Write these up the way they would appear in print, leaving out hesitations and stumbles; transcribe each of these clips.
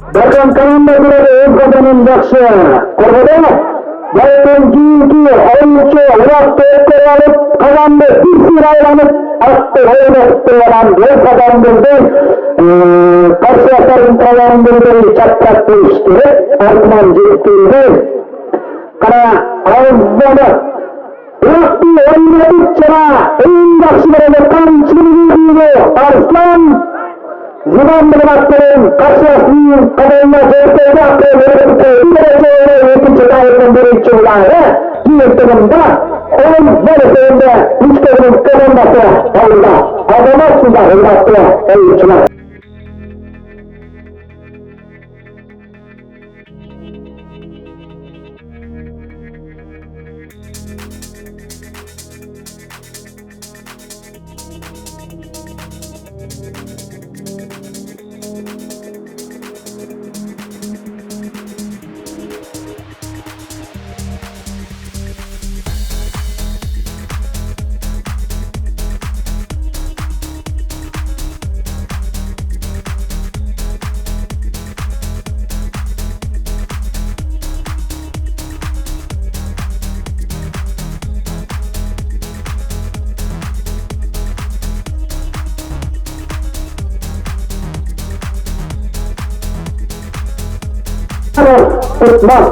Bahkan kanunda berada ekonomi jaksa. Korbannya baikkan jiki oyuncu waktu terlalu kananda sisi lain atau lain terlalu lepas dan persiapan terlalu berdiri cakap tulis Arman Jikti karena Allah waktu oyuncu bicara indah sebenarnya kancing Arslan Zaman menemukan kasus ini adanya berbeda itu kita memberi contohnya dia terbentuk orang berbeda itu terbentuk Allah agama sudah hendak Allah Tutmaz.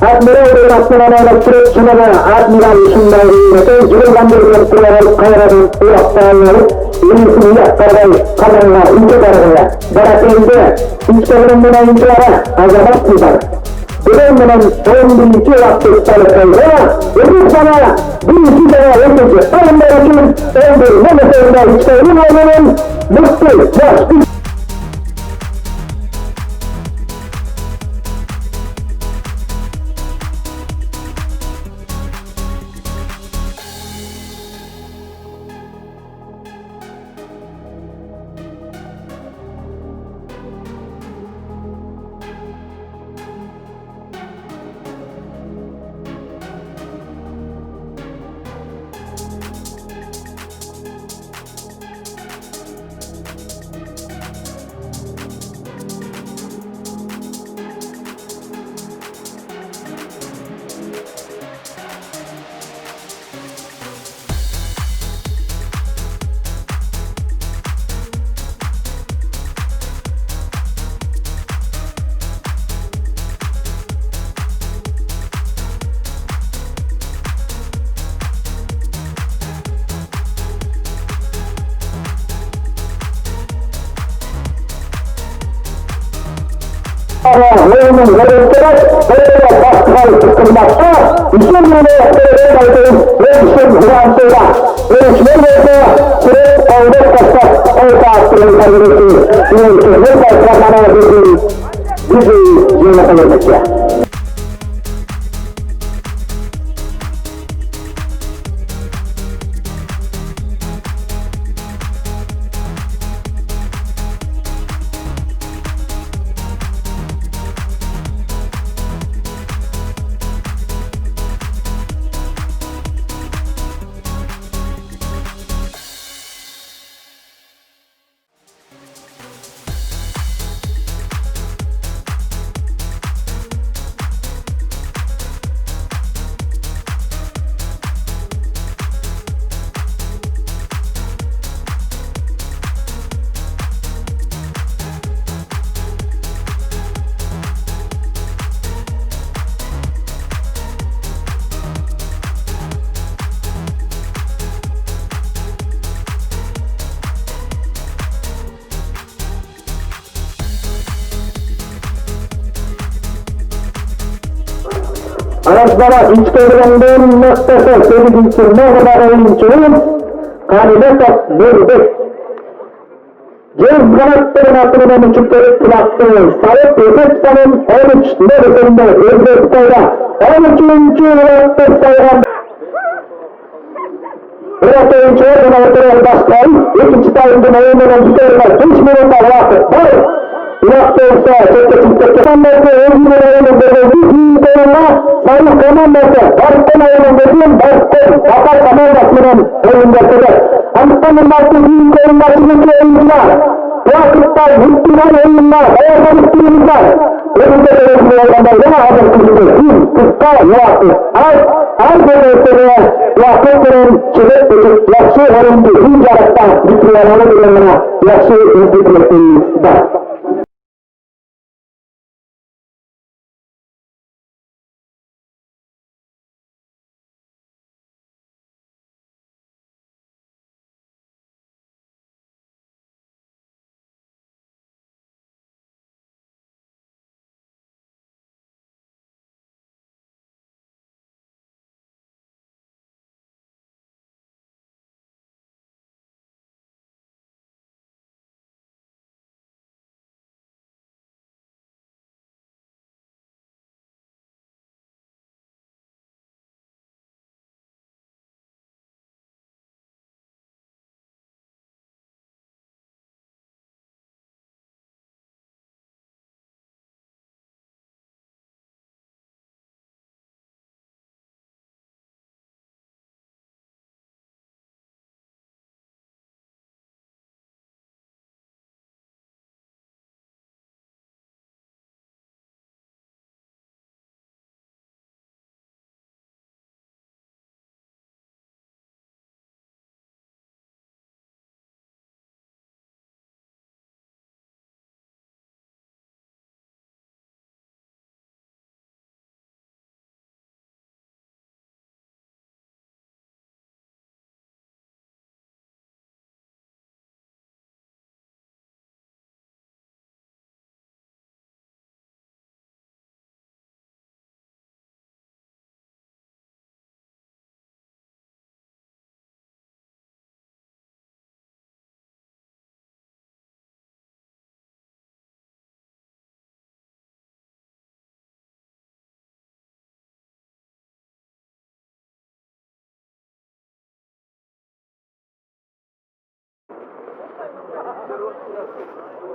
Admiral Rasman'a elektrik sınavı Admiral Şundar'ı Cumhurbaşkanı Kurulu Kayran'ın Ulaştağları İyisini yaktarday kalanına ülke tarafına Barakay'da İçkabılımına incelere azamat tutar. Güvenmenen 11. vakti salıkayla öbür sana bir iki sana öteci alınlarının 11 Mehmet'e İçkabılımının mutlu baş Oyunun yöneticiler böyle baskıları tutulmakta, işin yöneticileri kaydım ve işin hüyansıyla ölçmen ve sürekli avdet kastak orta astırın kaybedildiği yöneticiler başkanlarına bizi yönetememekte. Araçlara içkabılımının noktası 8. Mehmet oyuncunun kandidat verdik. Cez kanatların atılımı müçükleri kulaktığı sahip Efesa'nın 13 nefesinde Özbek'tayda 13. yılattır sayılan Murat oyuncuya buna oturan başlayın. İkinci tayında oyunların tutarına 5 minuta vakit var. Yılakta olsa çekte çekte komandası özgürlüğünün verdiği oyunla sayı komandası Barış'tan oyunun verdiğim Barış'tan Katar komandasının oyundadır. Anıttanın bazı büyük oyundaşındaki oyuncular Vakıtlar, Hüttüler oyunlar, Hayatlar Hüttüler Önünde görevli oyunlarına haber kuşudur. Kısta vakit her bölgesine vakıtların çelik buçuk yakşı oyuncu hünc araçtan bitiriyorları bilimine yakşı izlediğimizde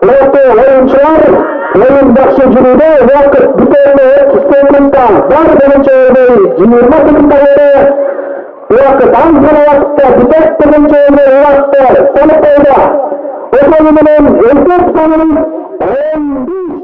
Kurmatlı oyuncular, oyun başlayıcılığı vakit biterine isteğinden var birinci oyunu 20 sekundları vakit Ankara vakitte biter birinci oyunu vakitte Salıkay'da o oyunun ilk sonunun 11